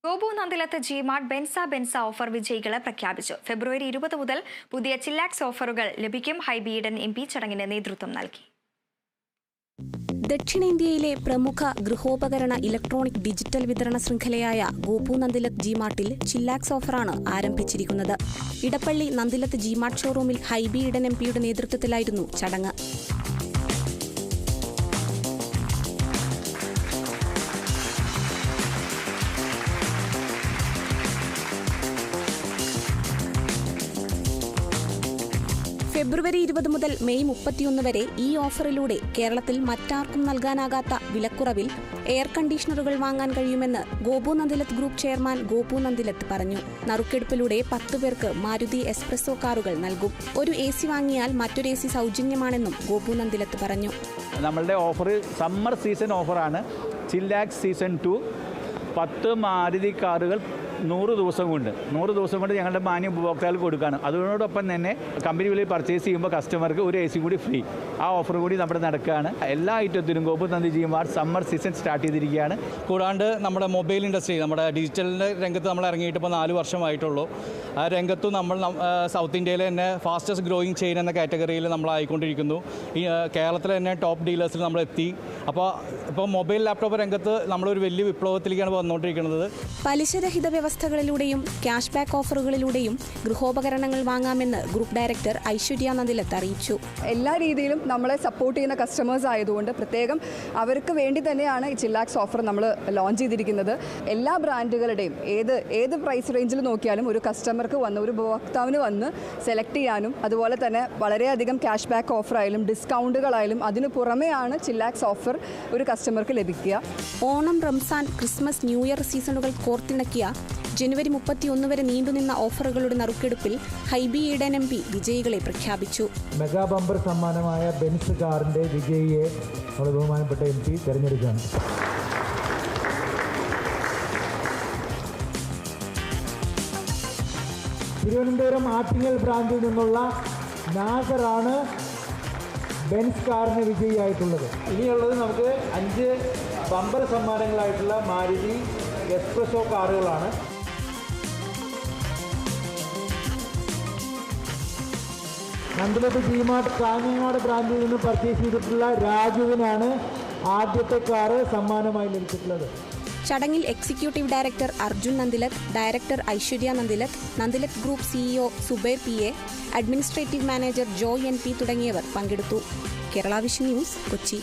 Gopu Nandilath G-Mart ബെൻസ offer വിജയികളെ പ്രഖ്യാപിച്ചു. ഫെബ്രുവരി 20 മുതൽ പുതിയ ചില്ലാക്സ് ഓഫറുകൾ ലഭിക്കും. ഹൈബി ഈഡൻ MP ചടങ്ങിന് നേതൃത്വം നൽകി. ദക്ഷിണേന്ത്യയിലെ പ്രമുഖ ഗൃഹോപകരണ ഇലക്ട്രോണിക് ഡിജിറ്റൽ വിതരണ ശൃംഖലയായ ഗോപു നന്ദിലത്ത് ജിമാർട്ടിൽ ചില്ലാക്സ് ഓഫറാണ് ആരംഭിച്ചിരിക്കുന്നത്. ഇടപ്പള്ളി നന്ദിലത്ത് ജിമാർട്ട് ഷോറൂമിൽ ഹൈബി ഈഡൻ MPയുടെ നേതൃത്വത്തിലായിരുന്നു ചടങ്ങ്. ഫെബ്രുവരി 20 മുതൽ മെയ് 31 വരെ ഈ ഓഫറിലൂടെ കേരളത്തിൽ മറ്റാർക്കും നൽകാനാകാത്ത വിലക്കുറവിൽ എയർ കണ്ടീഷണറുകൾ വാങ്ങാൻ കഴിയുമെന്ന് ഗോപു നന്ദിലത്ത് ഗ്രൂപ്പ് ചെയർമാൻ ഗോപു നന്ദിലത്ത് പറഞ്ഞു. നറുക്കെടുപ്പിലൂടെ 10 പേർക്ക് മാരുതി എസ്പ്രസോ കാറുകൾ നൽകും. ഒരു AC വാങ്ങിയാൽ മറ്റൊരു AC സൗജന്യമാണെന്നും ഗോപു നന്ദിലത്ത് പറഞ്ഞു. നമ്മളുടെ ഓഫർ സമ്മർ സീസൺ ഓഫറാണ്. ചില്ലാക്സ് സീസൺ 2 10 മാരുതി കാറുകൾ 100 ദിവസം കൊണ്ട് ഞങ്ങളുടെ മാന്യ ഉപഭോക്താക്കൾക്ക് കൊടുക്കുകയാണ്. അതോടൊപ്പം തന്നെ കമ്പനി വിലയിൽ പർച്ചേസ് ചെയ്യുമ്പോൾ കസ്റ്റമർക്ക് ഒരു AC കൂടി ഫ്രീ. ആ ഓഫർ കൂടി നമ്മുടെ നടക്കുകയാണ്. എല്ലാ ഐറ്റത്തിനും ഗോപു നന്ദി ജിമാർട്ട് സമ്മർ സീസൺ സ്റ്റാർട്ട് ചെയ്തിരിക്കുകയാണ്. കൂടാണ്ട് നമ്മുടെ മൊബൈൽ ഇൻഡസ്ട്രി, നമ്മുടെ ഡിജിറ്റലിൻ്റെ രംഗത്ത് നമ്മൾ ഇറങ്ങിയിട്ട് ഇപ്പോൾ 4 വർഷമായിട്ടുള്ളൂ. ആ രംഗത്തും നമ്മൾ സൗത്ത് ഇന്ത്യയിലെ തന്നെ ഫാസ്റ്റസ്റ്റ് ഗ്രോയിങ് ചെയിൻ എന്ന കാറ്റഗറിയിൽ നമ്മളായിക്കൊണ്ടിരിക്കുന്നു. ഈ കേരളത്തിലെ തന്നെ ടോപ്പ് ഡീലേഴ്സിൽ നമ്മൾ എത്തി. ഇപ്പോൾ മൊബൈൽ ലാപ്ടോപ്പ് രംഗത്ത് നമ്മളൊരു വലിയ വിപ്ലവത്തിലേക്കാണ് വന്നുകൊണ്ടിരിക്കുന്നത്. പലിശരഹിത വ്യവസ്ഥകളിലൂടെയും ക്യാഷ് ബാക്ക് ഓഫറുകളിലൂടെയും ഗൃഹോപകരണങ്ങൾ വാങ്ങാമെന്ന് ഗ്രൂപ്പ് ഡയറക്ടർ ഐശ്വര്യ നന്ദിലത്ത് അറിയിച്ചു. എല്ലാ രീതിയിലും നമ്മളെ സപ്പോർട്ട് ചെയ്യുന്ന കസ്റ്റമേഴ്സ് ആയതുകൊണ്ട് പ്രത്യേകം അവർക്ക് വേണ്ടി തന്നെയാണ് ഈ ചില്ലാക്സ് ഓഫർ നമ്മൾ ലോഞ്ച് ചെയ്തിരിക്കുന്നത്. എല്ലാ ബ്രാൻഡുകളുടെയും ഏത് പ്രൈസ് റേഞ്ചിൽ നോക്കിയാലും ഒരു കസ്റ്റമർക്ക് ഒരു ഉപഭോക്താവിന് വന്ന് സെലക്ട് ചെയ്യാനും അതുപോലെ തന്നെ വളരെയധികം ക്യാഷ് ബാക്ക് ഓഫറായാലും ഡിസ്കൗണ്ടുകളായാലും അതിനു പുറമെയാണ് ചില്ലാക്സ് ഓഫർ ഒരു കസ്റ്റമർക്ക് ലഭിക്കുക. Onam, Ramzan, Christmas, new year സീസണുകൾ കോർത്തിണക്കിയ ജനുവരി 31 വരെ നീണ്ടുനിന്ന ഓഫറുകളുടെ നറുക്കെടുപ്പിൽ ഹൈബി ഈഡൻ MP വിജയികളെ പ്രഖ്യാപിച്ചു. മെഗാ ബമ്പർ സമ്മാനമായ ബെൻസ് കാറിന്റെ വിജയിയെ നമ്മുടെ ബഹുമാനപ്പെട്ട MP തെരഞ്ഞെടുക്കുകയാണ്. തിരുവനന്തപുരം ആറ്റിങ്ങൽ ബ്രാഞ്ചിൽ നിന്നുള്ള നാസറാണ് ബെൻസ് കാറിന് വിജയിയായിട്ടുള്ളത്. ഇനിയുള്ളത് നമുക്ക് 5 ബമ്പർ സമ്മാനങ്ങളായിട്ടുള്ള മാരുതി എസ്പ്രസോ കാറുകളാണ്. നന്ദിലത്ത് ജിമാർട്ട് കാഞ്ഞങ്ങാട് ബ്രാഞ്ചിൽ നിന്ന് പർച്ചേസ് ചെയ്തിട്ടുള്ള രാജുവിനാണ് ആദ്യത്തെ കാറ് സമ്മാനമായി ലഭിച്ചിട്ടുള്ളത്. ചടങ്ങിൽ executive director Arjun Nandilath, director Aishwarya Nandilath, Nandilath group CEO Zubair PA, administrative manager Joy NP തുടങ്ങിയവർ പങ്കെടുത്തു. Kerala vision news, Kochi.